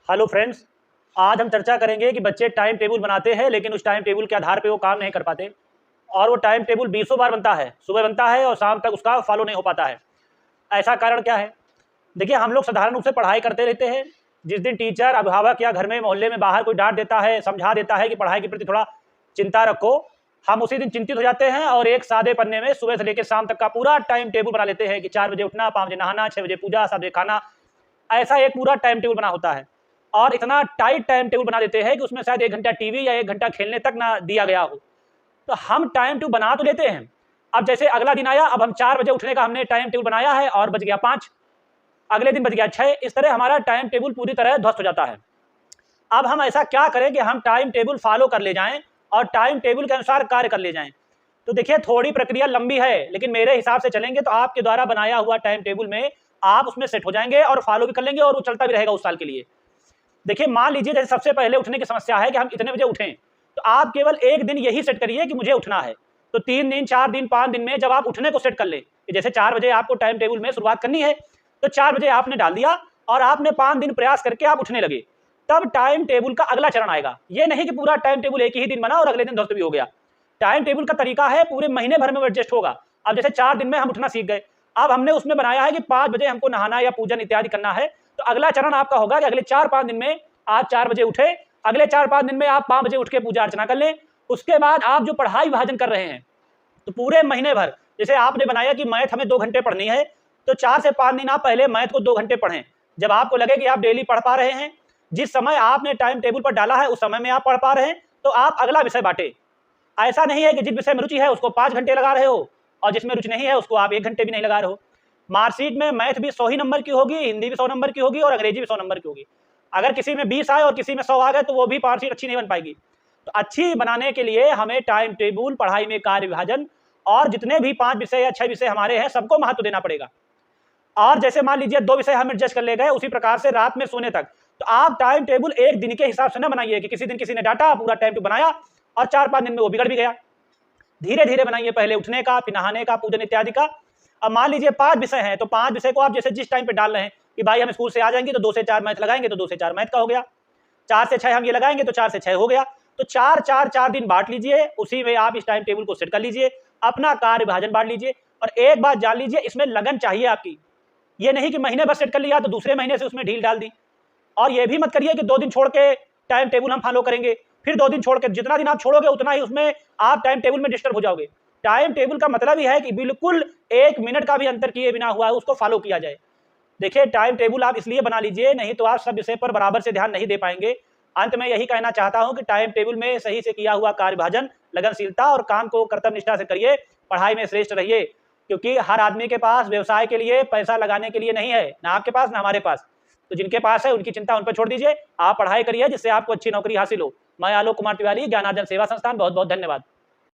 Hello friends, आज हम चर्चा करेंगे कि बच्चे टाइम टेबल बनाते हैं लेकिन उस टाइम टेबल के आधार पे वो काम नहीं कर पाते और वो टाइम टेबल बीसों बार बनता है, सुबह बनता है और शाम तक उसका फॉलो नहीं हो पाता है। ऐसा कारण क्या है? देखिए, हम लोग साधारण रूप से पढ़ाई करते रहते हैं। जिस दिन टीचर, अभिभावक या घर में मोहल्ले में बाहर कोई डांट देता है, समझा देता है कि पढ़ाई के प्रति थोड़ा चिंता रखो, हम उसी दिन चिंतित हो जाते हैं और एक सादे पन्ने में सुबह से लेकर शाम तक का पूरा टाइम टेबल बना लेते हैं कि 4 बजे उठना, 5 बजे नहाना, 6 बजे पूजा, 7 बजे खाना। ऐसा एक पूरा टाइम टेबल बना होता है और इतना टाइट टाइम टेबल बना देते हैं कि उसमें शायद 1 घंटा टीवी या 1 घंटा खेलने तक ना दिया गया हो। तो हम टाइम टेबल बना तो लेते हैं। अब जैसे अगला दिन आया, अब हम 4 बजे उठने का हमने टाइम टेबल बनाया है और बज गया 5, अगले दिन बज गया 6। इस तरह हमारा टाइम टेबल पूरी तरह ध्वस्त हो जाता है। अब हम ऐसा क्या करें कि हम टाइम टेबल फॉलो कर ले जाएं और टाइम टेबल के अनुसार कार्य कर ले जाएं। तो देखिए, थोड़ी प्रक्रिया लंबी है लेकिन मेरे हिसाब से चलेंगे तो आपके द्वारा बनाया हुआ टाइम टेबल में आप उसमें सेट हो जाएंगे और फॉलो भी कर लेंगे और वो चलता भी रहेगा उस साल के लिए। देखिए, मान लीजिए जैसे सबसे पहले उठने की समस्या है कि हम इतने बजे उठें, तो आप केवल एक दिन यही सेट करिए कि मुझे उठना है। तो 3 दिन, 4 दिन, 5 दिन में जब आप उठने को सेट कर ले कि जैसे 4 बजे आपको टाइम टेबल में शुरुआत करनी है, तो 4 बजे आपने डाल दिया और आपने 5 दिन प्रयास करके आप उठने लगे, तब टाइम टेबल का अगला चरण आएगा। ये नहीं कि पूरा टाइम टेबल एक ही दिन बना और अगले दिन ध्वस्त भी हो गया। टाइम टेबल का तरीका है पूरे महीने भर में एडजस्ट होगा। अब जैसे 4 दिन में हम उठना सीख गए, अब हमने उसमें बनाया है कि 5 बजे हमको नहाना या पूजन इत्यादि करना है, तो अगला चरण आपका होगा कि अगले 4-5 दिन में आप 4 बजे उठे, अगले 4-5 दिन में आप 5 बजे उठ के पूजा अर्चना कर लें। उसके बाद आप जो पढ़ाई विभाजन कर रहे हैं, तो पूरे महीने भर जैसे आपने बनाया कि मैथ हमें 2 घंटे पढ़नी है, तो 4 से 5 दिन आप पहले मैथ को 2 घंटे पढ़ें। जब आपको लगे कि आप डेली पढ़ पा रहे हैं, जिस समय आपने टाइम टेबल पर डाला है उस समय में आप पढ़ पा रहे हैं, तो आप अगला विषय बांटे। ऐसा नहीं है कि जिस विषय में रुचि है उसको 5 घंटे लगा रहे हो और जिसमें रुचि नहीं है उसको आप 1 घंटे भी नहीं लगा रहे हो। मार्कशीट में मैथ भी 100 ही नंबर की होगी, हिंदी भी 100 नंबर की होगी और अंग्रेजी भी 100 नंबर की होगी। अगर किसी में 20 आए और किसी में 100 आ गए तो वो भी मार्कशीट अच्छी नहीं बन पाएगी। तो अच्छी बनाने के लिए हमें टाइम टेबल, पढ़ाई में कार्य विभाजन और जितने भी 5 विषय या 6 विषय हमारे हैं सबको महत्व देना पड़ेगा। और जैसे मान लीजिए 2 विषय हम एडजस्ट कर ले गए, उसी प्रकार से रात में सोने तक, तो आप टाइम टेबल एक दिन के हिसाब से ना बनाइए कि किसी दिन किसी ने डांटा, पूरा टाइम टेबल बनाया और 4-5 दिन में वो बिगड़ भी गया। धीरे धीरे बनाइए, पहले उठने का, फिर नहाने का, पूजन इत्यादि का। अब मान लीजिए 5 विषय हैं, तो 5 विषय को आप जैसे जिस टाइम पे डाल रहे हैं कि भाई हम स्कूल से आ जाएंगे तो 2 से 4 मैथ लगाएंगे, तो 2 से 4 मैथ का हो गया। 4 से 6 हम ये लगाएंगे तो 4 से 6 हो गया। तो 4-4-4 दिन बांट लीजिए, उसी में आप इस टाइम टेबल को सेट कर लीजिए, अपना कार्य विभाजन बांट लीजिए। और एक बात जान लीजिए, इसमें लगन चाहिए आपकी। ये नहीं कि महीने भर सेट कर लिया तो दूसरे महीने से उसमें ढील डाल दी। और ये भी मत करिए कि 2 दिन छोड़ के टाइम टेबल हम फॉलो करेंगे, फिर 2 दिन छोड़ के, जितना दिन आप छोड़ोगे उतना ही उसमें आप टाइम टेबल में डिस्टर्ब हो जाओगे। टाइम टेबल का मतलब ही है कि बिल्कुल 1 मिनट का भी अंतर किए बिना हुआ है उसको फॉलो किया जाए। देखिए, टाइम टेबल आप इसलिए बना लीजिए, नहीं तो आप सब विषय पर बराबर से ध्यान नहीं दे पाएंगे। अंत में यही कहना चाहता हूं कि टाइम टेबल में सही से किया हुआ कार्य विभाजन, लगनशीलता और काम को कर्तव्य निष्ठा से करिए, पढ़ाई में श्रेष्ठ रहिए। क्योंकि हर आदमी के पास व्यवसाय के लिए पैसा लगाने के लिए नहीं है, ना आपके पास ना हमारे पास। तो जिनके पास है उनकी चिंता उन पर छोड़ दीजिए, आप पढ़ाई करिए जिससे आपको अच्छी नौकरी हासिल हो। मैं आलोक कुमार तिवारी, ज्ञानार्जन सेवा संस्थान, बहुत बहुत धन्यवाद।